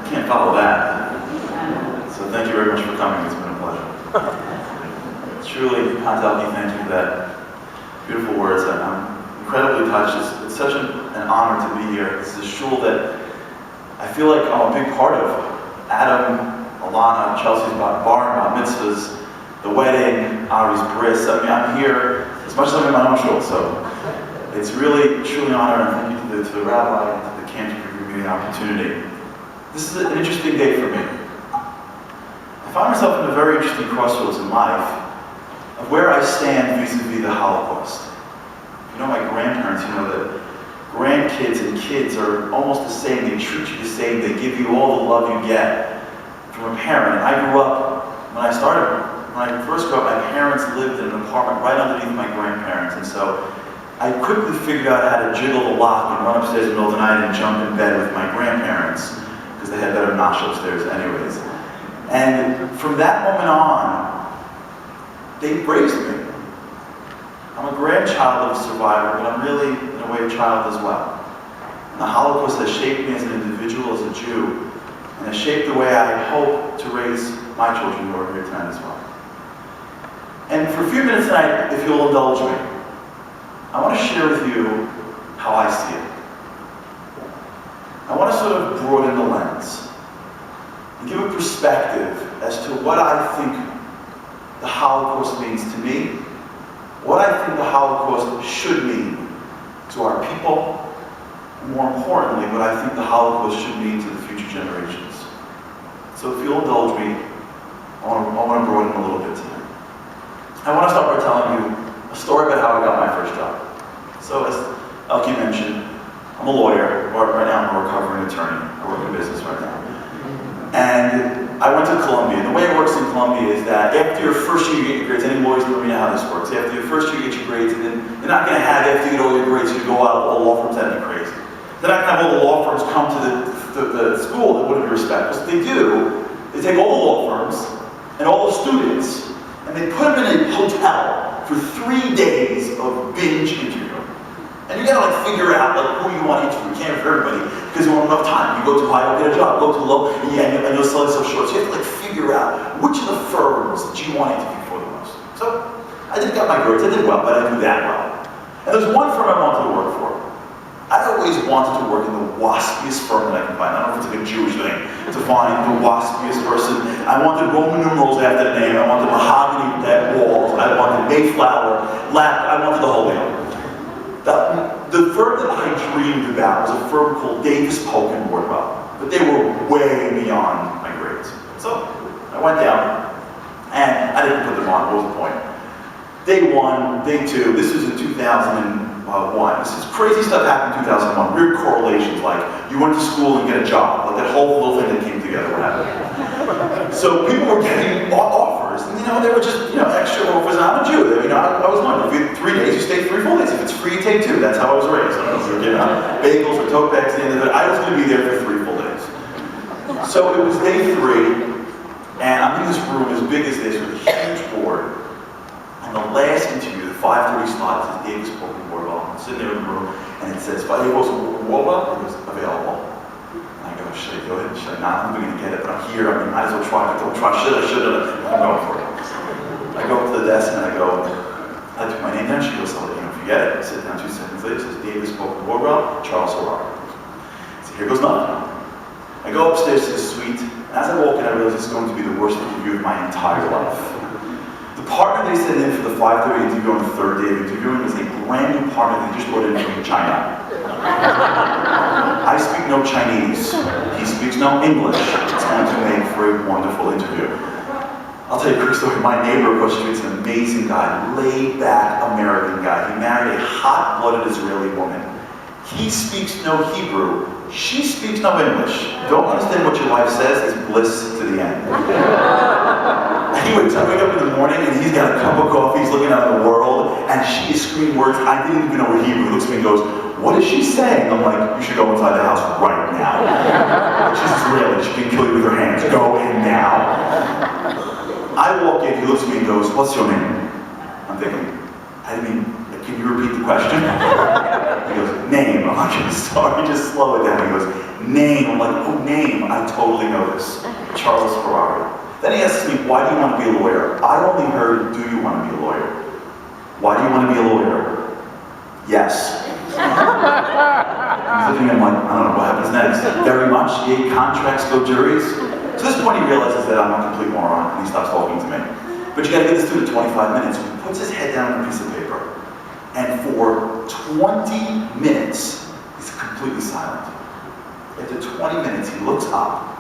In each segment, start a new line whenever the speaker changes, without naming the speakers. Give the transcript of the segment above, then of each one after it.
can't follow that. So thank you very much for coming. It's been a pleasure. Truly, Pantelki, thank you for that beautiful words. I'm incredibly touched. It's such an honor to be here. This is a shul that I feel like I'm a big part of. Adam, Alana, Chelsea's bar mitzvahs, the wedding, Ari's bris. I mean, I'm here as much as I'm in my own shul. So it's really, truly an honor, and thank you to the rabbi and to the cantor for giving me the opportunity. This is an interesting day for me. I find myself in a very interesting crossroads in life of where I stand vis-a-vis the Holocaust. You know my grandparents, you know that grandkids and kids are almost the same. They treat you the same. They give you all the love you get from a parent. And I grew up, when I first grew up, my parents lived in an apartment right underneath my grandparents. And so I quickly figured out how to jiggle the lock and run upstairs in the middle of the night and jump in bed with my grandparents, because they had better nosh upstairs anyways. And from that moment on, they raised me. I'm a grandchild of a survivor, but I'm really, in a way, a child as well. And the Holocaust has shaped me as an individual, as a Jew, and has shaped the way I hope to raise my children who are here tonight as well. And for a few minutes tonight, if you'll indulge me, I want to share with you how I see it. I want to sort of broaden the lens and give a perspective as to what I think the Holocaust means to me, what I think the Holocaust should mean to our people, and more importantly, what I think the Holocaust should mean to the future generations. So if you'll indulge me, I want to broaden a little bit tonight. I want to start by telling you a story about how I got my first job. So as Elke mentioned, I'm a lawyer. Right now I'm a recovering attorney. I work in business right now. And I went to Columbia. And the way it works in Columbia is that after your first year you get your grades, any lawyers let me know how this works. After your first year you get your grades, and then they're not going to have, after you get all your grades, you go out of all law firms, that'd be crazy. They're not going to have all the law firms come to the school that wouldn't be respectful. So they do, they take all the law firms and all the students, and they put them in a hotel for 3 days of binge interview. And you gotta figure out who you want to interview. You can't for everybody because you want enough time. You go too high, you'll get a job. Go too low, and you'll sell yourself short. So you have to figure out which of the firms that you want to interview for the most. So I didn't get my grades. I did well, but I didn't do that well. And there's one firm I wanted to work for. I always wanted to work in the waspiest firm that I can find. I don't know if it's like a Jewish thing to find the waspiest person. I wanted Roman numerals after the name. I wanted mahogany dead walls. I wanted Mayflower, I wanted the whole deal. The firm that I dreamed about was a firm called Davis Polk and Woodbury, but they were way beyond my grades. So I went down, and I didn't put them on. What was the point? Day one, day two. This was in 2001. This is crazy stuff happened in 2001. Weird correlations, like you went to school and get a job, like that whole little thing that came together. What happened? So people were getting offers, and they were just extra offers. And I'm a Jew. I was one. If you had 3 days, you stay 3 full days. If it's free, you take 2. That's how I was raised. I don't know if you're bagels or tote bags at the end of it. I was going to be there for 3 full days. So it was day 3, and I'm in this room as big as this with a huge board. And the last interview, the 5:30 slot, is Davis Polk and Woodbury. I'm sitting there in the room, and it says, "He goes, Woodbury?" It was available. I go, should I go ahead? Should I not? I'm going to get it, but I'm here. I might as well try. Don't try. Should I? I'm going for it. I go up to the desk and I took my name down. She goes, forget it. I sit down 2 seconds later. It says Davis Polk and Woodbury, Charles Harary. So here goes nothing. I go upstairs to the suite, and as I walk in, I realize it's going to be the worst interview of my entire life. The partner they sent in for the 5:30 interview on the 3rd day of interviewing was a brand new partner they just brought in from China. I speak no Chinese. He speaks no English. It's going to make for a wonderful interview. I'll tell you a quick story. My neighbor across the street's an amazing guy, laid-back American guy. He married a hot-blooded Israeli woman. He speaks no Hebrew. She speaks no English. Don't understand what your wife says. It's bliss to the end. Anyways, I wake up in the morning and he's got a cup of coffee. He's looking out at the world, and she is screaming words I didn't even know were Hebrew. He looks at me and goes, "What is she saying?" I'm like, "You should go inside the house right now. She's Israeli. She can kill you with her hands. Go in now." I walk in, he looks at me and goes, "What's your name?" I'm thinking, can you repeat the question? He goes, "Name." I'm like, "Sorry, just slow it down." He goes, name. I'm like, oh, name, I totally know this. Charles Harary. Then he asks me, why do you want to be a lawyer? I only heard, do you want to be a lawyer? Why do you want to be a lawyer? Yes. He's looking at me like, I don't know, what happens next? Very much, yay, contracts, go juries. To this point, he realizes that I'm a complete moron, and he stops talking to me. But you gotta get this dude to 25 minutes. He puts his head down on a piece of paper, and for 20 minutes, he's completely silent. After 20 minutes, he looks up,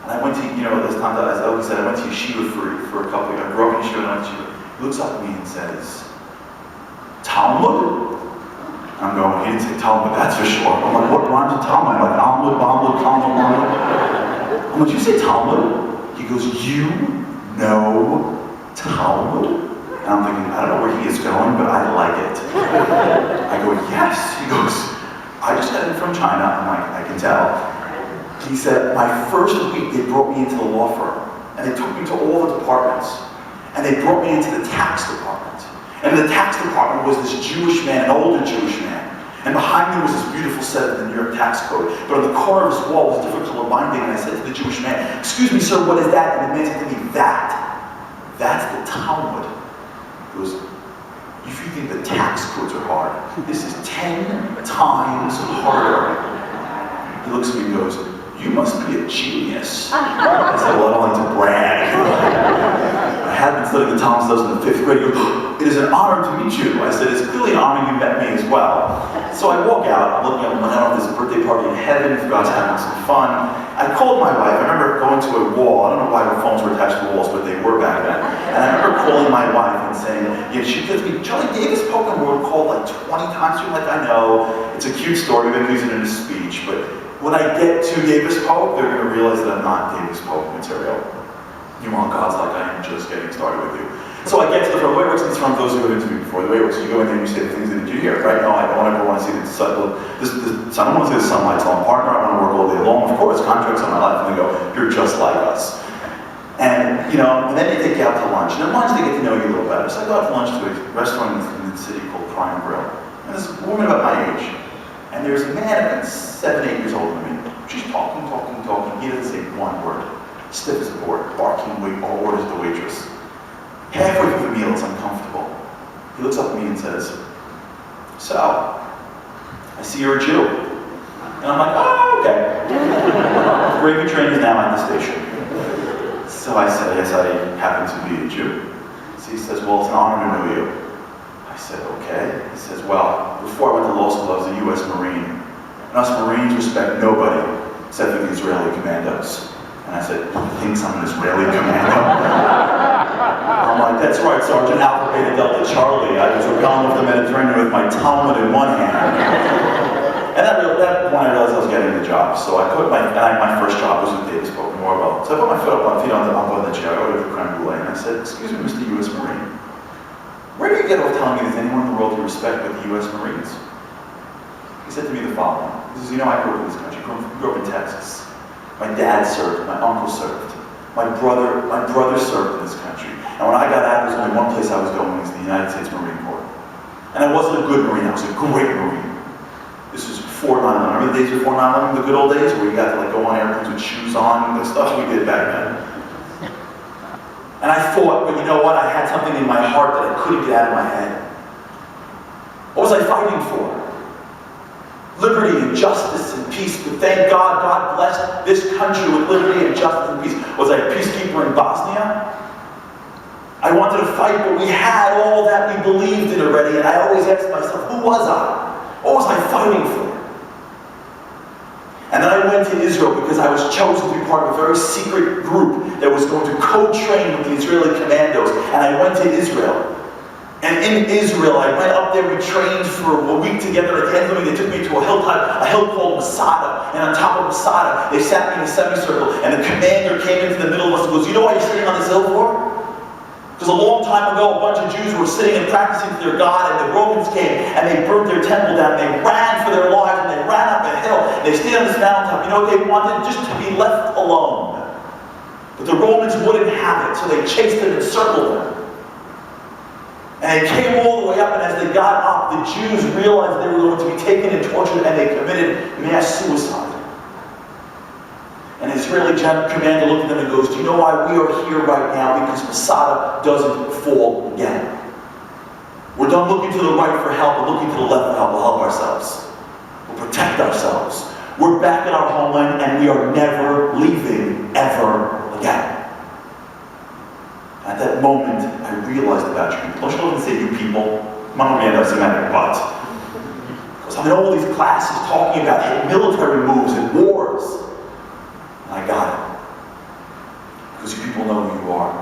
and I went to, this time, as Elkie said, I went to yeshiva for a couple of years. I grew up in yeshiva, and I went to yeshiva. He looks up at me and says, Talmud? I'm going, he didn't say Talmud, that's for sure. I'm like, what rhymes with Talmud? I'm like, Talmud, Talmud, Talmud, Talmud. I'm like, you say Talmud? He goes, you know Talmud? And I'm thinking, I don't know where he is going, but I like it. I go, yes. He goes, I just got in from China. I'm like, I can tell. He said, my first week, they brought me into the law firm, and they took me to all the departments, and they brought me into the tax department. And in the tax department was this Jewish man, an older Jewish man. And behind me was this beautiful set of the New York tax code. But on the corner of his wall was a different color binding, and I said to the Jewish man, excuse me, sir, what is that? And the man said to me, that's the Talmud. He goes, if you think the tax codes are hard, this is 10 times harder. He looks at me and goes, you must be a genius. I said, well, I don't like to brag. I had been studying the Talmud in the 5th grade. He goes, it is an honor to meet you. I said, it's clearly an honor you met me as well. So I walk out, I'm looking up, I don't know if there's a birthday party in heaven, if God's having some fun. I called my wife. I remember going to a wall. I don't know why her phones were attached to walls, but they were back then. And I remember calling my wife and saying, she gives me, Charlie Davis Pocan word called like 20 times. She's like, I know, it's a cute story, we've been using it in a speech, but when I get to Davis Pope, they're going to realize that I'm not Davis Pope material. Meanwhile, God's like, I am just getting started with you. So I get to the way it works in this firm, those who have interviewed before, the way it works is you go in there and you say the things that you hear, right? No, I don't ever want to see the sun. I don't want to see the sunlight, so I'm a partner, I want to work all day long. Of course, contracts on my life, and they go, you're just like us. And, and then they take you out to lunch. And at lunch, they get to know you a little better. So I go out to lunch to a restaurant in the city called Prime Grill. And there's a woman about my age. And there's a man about 7, 8 years older than me. She's talking. He doesn't say one word. Stiff as a board, barking, orders the waitress. Halfway through the meal, it's uncomfortable. He looks up at me and says, so, I see you're a Jew. And I'm like, oh, okay. The gravy train is now at the station. So I said, yes, I happen to be a Jew. So he says, well, it's an honor to know you. I said, okay. He says, well, before I went to law school, I was a U.S. Marine. And us Marines respect nobody except for the Israeli commandos. And I said, he thinks I'm an Israeli commando? I'm like, that's right, Sergeant Alpha Beta Delta Charlie. I was repelling over the Mediterranean with my Talmud in one hand. And that when I realized I was getting the job. So I put my first job was with Davis Pope in Warwell. So I put my feet on the chair, I ordered the creme brulee, and I said, excuse me, Mr. U.S. Marine. Where do you get off telling me there's anyone in the world you respect but the U.S. Marines? He said to me the following. He says, I grew up in this country, grew up in Texas. My dad served, my uncle served. My brother served in this country. And when I got out, there was only one place I was going, was the United States Marine Corps. And I wasn't a good Marine, I was a great Marine. This was before 9/11. Remember the days before 9/11, the good old days, where you got to go on airplanes with shoes on, the stuff we did back then. And I thought, but you know what? I had something in my heart that I couldn't get out of my head. What was I fighting for? Liberty and justice and peace. But thank God, God blessed this country with liberty and justice and peace. Was I a peacekeeper in Bosnia? I wanted to fight, but we had all that we believed in already, and I always asked myself, who was I? What was I fighting for? And then I went to Israel because I was chosen to be part of a very secret group that was going to co-train with the Israeli commandos, and I went to Israel. And in Israel, I went up there, we trained for a week together. At the end of the week, they took me to a hill called Masada. And on top of Masada, they sat me in a semicircle. And the commander came into the middle of us and goes, you know why you're sitting on this hill for? Because a long time ago, a bunch of Jews were sitting and practicing to their God, and the Romans came, and they burnt their temple down. They ran for their lives, and they ran up a hill. They stayed on this mountaintop. You know what they wanted? Just to be left alone. But the Romans wouldn't have it, so they chased them and circled them. And they came all the way up, and as they got up, the Jews realized they were going to be taken and tortured, and they committed mass suicide.
And an Israeli commander looked at them and goes, do you know why we are here right now? Because Masada doesn't fall again. We're done looking to the right for help, we're looking to the left for help. We'll help ourselves. We'll protect ourselves. We're back in our homeland and we are never leaving ever again. At that moment, I realized about you people. Don't you love to say you people? Mama made us Semitic, but. Because I'm in all these classes talking about military moves and wars. And I got it. Because you people know who you are.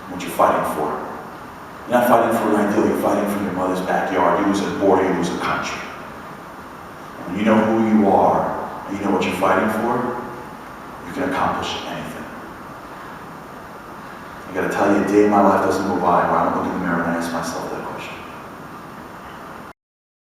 And what you're fighting for. You're not fighting for an ideal, you're fighting for your mother's backyard. You lose a border, you lose a country. When you know who you are, and you know what you're fighting for, you can accomplish anything. I gotta tell you, a day in my life doesn't go by where I don't look in the mirror and I ask myself that